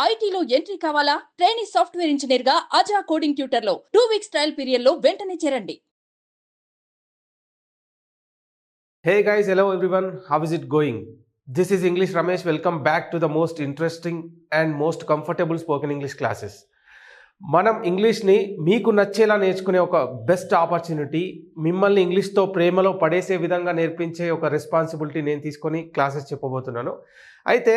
ఐటీలో ఎంట్రీ కావాలా? Trainee software engineer గా అజా కోడింగ్ ట్యూటర్ లో 2 వీక్స్ ట్రయల్ పీరియడ్ లో వెంటనే చేరండి. Hey guys, hello everyone. How is it going? This is English Ramesh. Welcome back to the most interesting and most comfortable spoken English classes. మనం ఇంగ్లీష్ని మీకు నచ్చేలా నేర్చుకునే ఒక బెస్ట్ ఆపర్చునిటీ, మిమ్మల్ని ఇంగ్లీష్తో ప్రేమలో పడేసే విధంగా నేర్పించే ఒక రెస్పాన్సిబిలిటీ నేను తీసుకొని క్లాసెస్ చెప్పబోతున్నాను. అయితే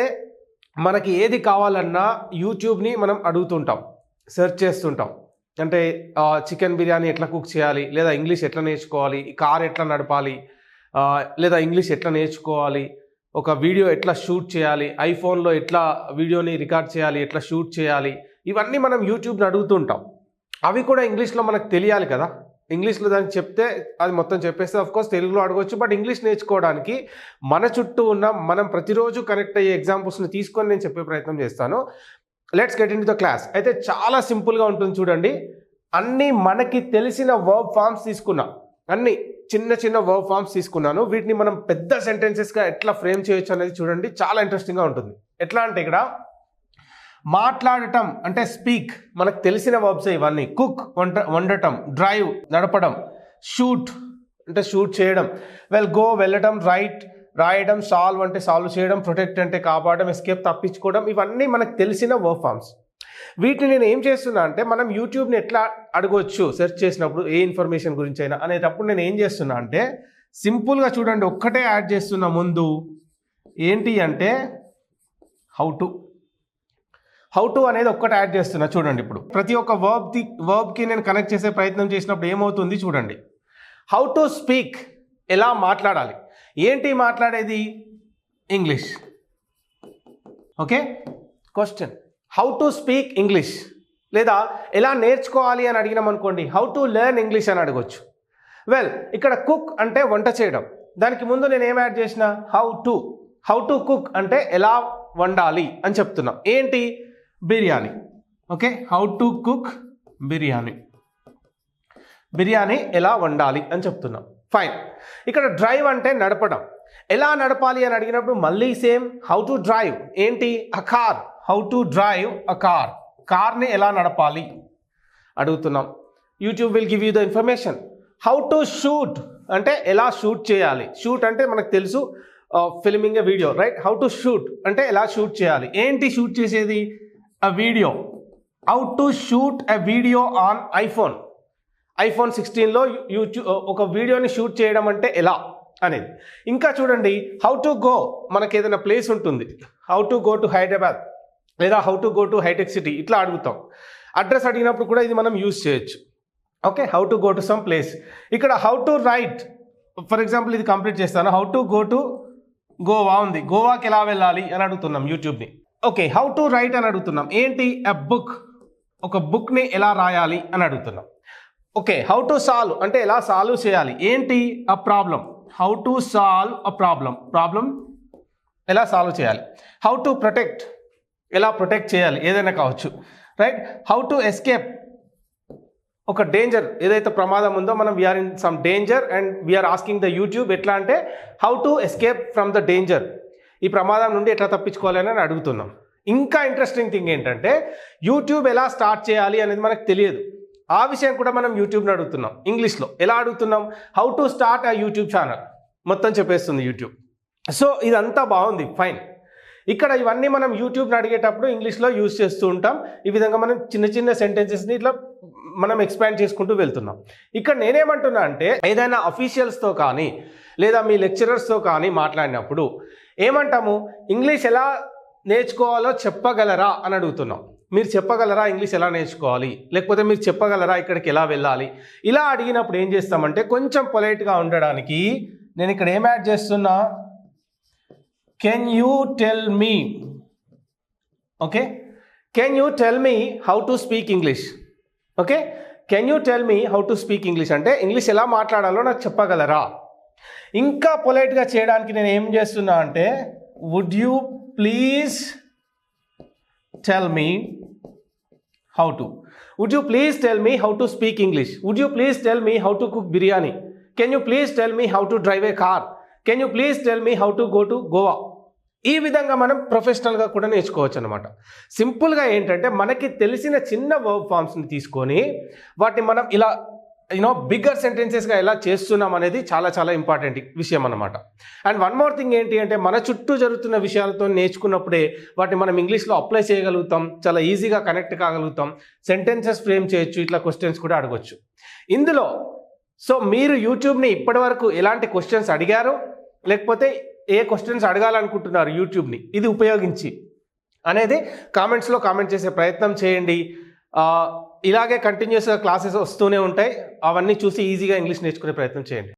మనకి ఏది కావాలన్నా యూట్యూబ్ని మనం అడుగుతుంటాం, సెర్చ్ చేస్తుంటాం. అంటే చికెన్ బిర్యానీ ఎట్లా కుక్ చేయాలి, లేదా ఇంగ్లీష్ ఎట్లా నేర్చుకోవాలి, కార్ ఎట్లా నడపాలి, లేదా ఇంగ్లీష్ ఎట్లా నేర్చుకోవాలి, ఒక వీడియో ఎట్లా షూట్ చేయాలి, ఐఫోన్లో ఎట్లా వీడియోని రికార్డ్ చేయాలి, ఎట్లా షూట్ చేయాలి, ఇవన్నీ మనం యూట్యూబ్ని అడుగుతుంటాం. అవి కూడా ఇంగ్లీష్లో మనకు తెలియాలి కదా. ఇంగ్లీష్లో దానికి చెప్తే అది మొత్తం చెప్పేస్తే ఆఫ్కోర్స్ తెలుగులో అడగవచ్చు. బట్ ఇంగ్లీష్ నేర్చుకోవడానికి మన చుట్టూ ఉన్న మనం ప్రతిరోజు కనెక్ట్ అయ్యే ఎగ్జాంపుల్స్ని తీసుకొని నేను చెప్పే ప్రయత్నం చేస్తాను. Let's get in to the class. అయితే చాలా సింపుల్గా ఉంటుంది చూడండి. అన్నీ మనకి తెలిసిన వర్బ్ ఫార్మ్స్ తీసుకున్నా, అన్నీ చిన్న చిన్న వర్బ్ ఫార్మ్స్ తీసుకున్నాను. వీటిని మనం పెద్ద సెంటెన్సెస్గా ఎట్లా ఫ్రేమ్ చేయొచ్చు అనేది చూడండి, చాలా ఇంట్రెస్టింగ్గా ఉంటుంది. ఎట్లా అంటే ఇక్కడ మాట్లాడటం అంటే స్పీక్, మనకు తెలిసిన వర్బ్స్ ఇవన్నీ. కుక్ వండటం, డ్రైవ్ నడపడం, షూట్ అంటే షూట్ చేయడం, గో వెళ్ళడం, రైట్ రాయడం, సాల్వ్ అంటే సాల్వ్ చేయడం, ప్రొటెక్ట్ అంటే కాపాడడం, ఎస్కేప్ తప్పించుకోవడం, ఇవన్నీ మనకు తెలిసిన వర్బ్ ఫార్మ్స్. వీటిని నేను ఏం చేస్తున్నా అంటే మనం యూట్యూబ్ని ఎట్లా అడగవచ్చు సెర్చ్ చేసినప్పుడు ఏ ఇన్ఫర్మేషన్ గురించి అయినా అనేటప్పుడు నేను ఏం చేస్తున్నా అంటే సింపుల్గా చూడండి, ఒక్కటే యాడ్ చేస్తున్నా ముందు. ఏంటి అంటే హౌ టు అనేది ఒక్కటి యాడ్ చేస్తున్నా చూడండి. ఇప్పుడు ప్రతి ఒక్క వర్బ్కి నేను కనెక్ట్ చేసే ప్రయత్నం చేసినప్పుడు ఏమవుతుంది చూడండి. హౌ టు స్పీక్, ఎలా మాట్లాడాలి. ఏంటి మాట్లాడేది? English. Okay, question how to speak English. లేదా ఎలా నేర్చుకోవాలి అని అడిగినాం అనుకోండి, హౌ టు లెర్న్ ఇంగ్లీష్ అని అడగొచ్చు. ఇక్కడ కుక్ అంటే వంట చేయడం, దానికి ముందు నేను ఏం యాడ్ చేసిన హౌ టు కుక్ అంటే ఎలా వండాలి అని చెప్తున్నాం. ఏంటి? Biryani. Okay, how to cook biryani ఎలా వండాలి అని చెప్తున్నాం. ఫైన్. ఇక్కడ డ్రైవ్ అంటే నడపడం, ఎలా నడపాలి అని అడిగినప్పుడు మళ్ళీ సేమ్ హౌ టు డ్రైవ్. ఏంటి? A car, how to drive a car, కార్ని ఎలా నడపాలి అడుగుతున్నాం. YouTube will give you the information. How to shoot అంటే ఎలా షూట్ చేయాలి. షూట్ అంటే మనకు తెలుసు, filming a video, right. How to shoot అంటే ఎలా షూట్ చేయాలి. ఏంటి షూట్ చేసేది? A video. How to shoot a video on iPhone 16లో యూట్యూబ్ ఒక వీడియోని షూట్ చేయడం అంటే ఎలా అనేది. ఇంకా చూడండి, హౌ టు గో, మనకి ఏదైనా ప్లేస్ ఉంటుంది, how to go to Hyderabad లేదా how to go to hitech city, ఇట్లా అడుగుతాం. అడ్రస్ అడిగినప్పుడు కూడా ఇది మనం యూజ్ చేయొచ్చు. Okay, how to go to some place. ఇక్కడ how to write, for example ఇది కంప్లీట్ చేస్తాను. How to go to Goa ఉంది, గోవాకి ఎలా వెళ్ళాలి అని అడుగుతున్నాం యూట్యూబ్ని. ఓకే, హౌ టు రైట్ అని అడుగుతున్నాం. ఏంటి? ఎ బుక్, ఒక బుక్ని ఎలా రాయాలి అని అడుగుతున్నాం. ఓకే, హౌ టు సాల్వ్ అంటే ఎలా సాల్వ్ చేయాలి. ఏంటి? A problem, how to solve a problem ఎలా సాల్వ్ చేయాలి. హౌ టు ప్రొటెక్ట్, ఎలా ప్రొటెక్ట్ చేయాలి, ఏదైనా కావచ్చు, రైట్. హౌ టు ఎస్కేప్, ఒక డేంజర్ ఏదైతే ప్రమాదం ఉందో మనం we are in some danger and we are asking the YouTube ఎట్లా అంటే how to escape from the danger, ఈ ప్రమాదం నుండి ఎట్లా తప్పించుకోవాలి అని అడుగుతున్నాం. ఇంకా ఇంట్రెస్టింగ్ థింగ్ ఏంటంటే యూట్యూబ్ ఎలా స్టార్ట్ చేయాలి అనేది మనకు తెలియదు. ఆ విషయం కూడా మనం యూట్యూబ్ని అడుగుతున్నాం. ఇంగ్లీష్లో ఎలా అడుగుతున్నాం? హౌ టు స్టార్ట్ ఆ యూట్యూబ్ ఛానల్, మొత్తం చెప్పేస్తుంది యూట్యూబ్. సో ఇదంతా బాగుంది, ఫైన్. ఇక్కడ ఇవన్నీ మనం యూట్యూబ్ని అడిగేటప్పుడు ఇంగ్లీష్లో యూజ్ చేస్తూ ఉంటాం. ఈ విధంగా మనం చిన్న చిన్న సెంటెన్సెస్ని ఇట్లా మనం ఎక్స్పాండ్ చేసుకుంటూ వెళ్తున్నాం. ఇక్కడ నేనేమంటున్నా అంటే ఏదైనా అఫీషియల్స్తో కానీ లేదా మీ లెక్చరర్స్తో కానీ మాట్లాడినప్పుడు ఏమంటాము? ఇంగ్లీష్ ఎలా నేర్చుకోవాలో చెప్పగలరా అని అడుగుతున్నాం. మీరు చెప్పగలరా ఇంగ్లీష్ ఎలా నేర్చుకోవాలి, లేకపోతే మీరు చెప్పగలరా ఇక్కడికి ఎలా వెళ్ళాలి, ఇలా అడిగినప్పుడు ఏం చేస్తామంటే కొంచెం పొలైట్గా ఉండడానికి నేను ఇక్కడ ఏం యాడ్ చేస్తున్నా? Can you tell me. Okay, can you tell me how to speak English. Okay, can you tell me how to speak English అంటే ఇంగ్లీష్ ఎలా మాట్లాడాలో నాకు చెప్పగలరా. ఇంకా పొలైట్గా చేయడానికి నేను ఏం చేస్తున్నా అంటే would you please tell me how to. Would you please tell me how to speak English. Would you please tell me how to cook biryani. Can you please tell me how to drive a car. Can you please tell me how to go to Goa. ఈ విధంగా మనం ప్రొఫెషనల్గా కూడా నేర్చుకోవచ్చు అనమాట. సింపుల్గా ఏంటంటే మనకి తెలిసిన చిన్న వర్బ్ ఫామ్స్ని తీసుకొని వాటిని మనం ఇలా బిగ్గర్ సెంటెన్సెస్గా ఎలా చేస్తున్నాం అనేది చాలా చాలా ఇంపార్టెంట్ విషయం అన్నమాట. అండ్ వన్ మోర్ థింగ్ ఏంటి అంటే మన చుట్టూ జరుగుతున్న విషయాలతో నేర్చుకున్నప్పుడే వాటిని మనం ఇంగ్లీష్లో అప్లై చేయగలుగుతాం, చాలా ఈజీగా కనెక్ట్ కాగలుగుతాం, సెంటెన్సెస్ ఫ్రేమ్ చేయొచ్చు, ఇట్లా క్వశ్చన్స్ కూడా అడగొచ్చు ఇందులో. సో మీరు యూట్యూబ్ని ఇప్పటివరకు ఎలాంటి క్వశ్చన్స్ అడిగారు, లేకపోతే ఏ క్వశ్చన్స్ అడగాలనుకుంటున్నారు యూట్యూబ్ని ఇది ఉపయోగించి అనేది కామెంట్స్లో కామెంట్ చేసే ప్రయత్నం చేయండి. ఇలాగే కంటిన్యూస్గా క్లాసెస్ వస్తూనే ఉంటాయి, అవన్నీ చూసి ఈజీగా ఇంగ్లీష్ నేర్చుకునే ప్రయత్నం చేయండి.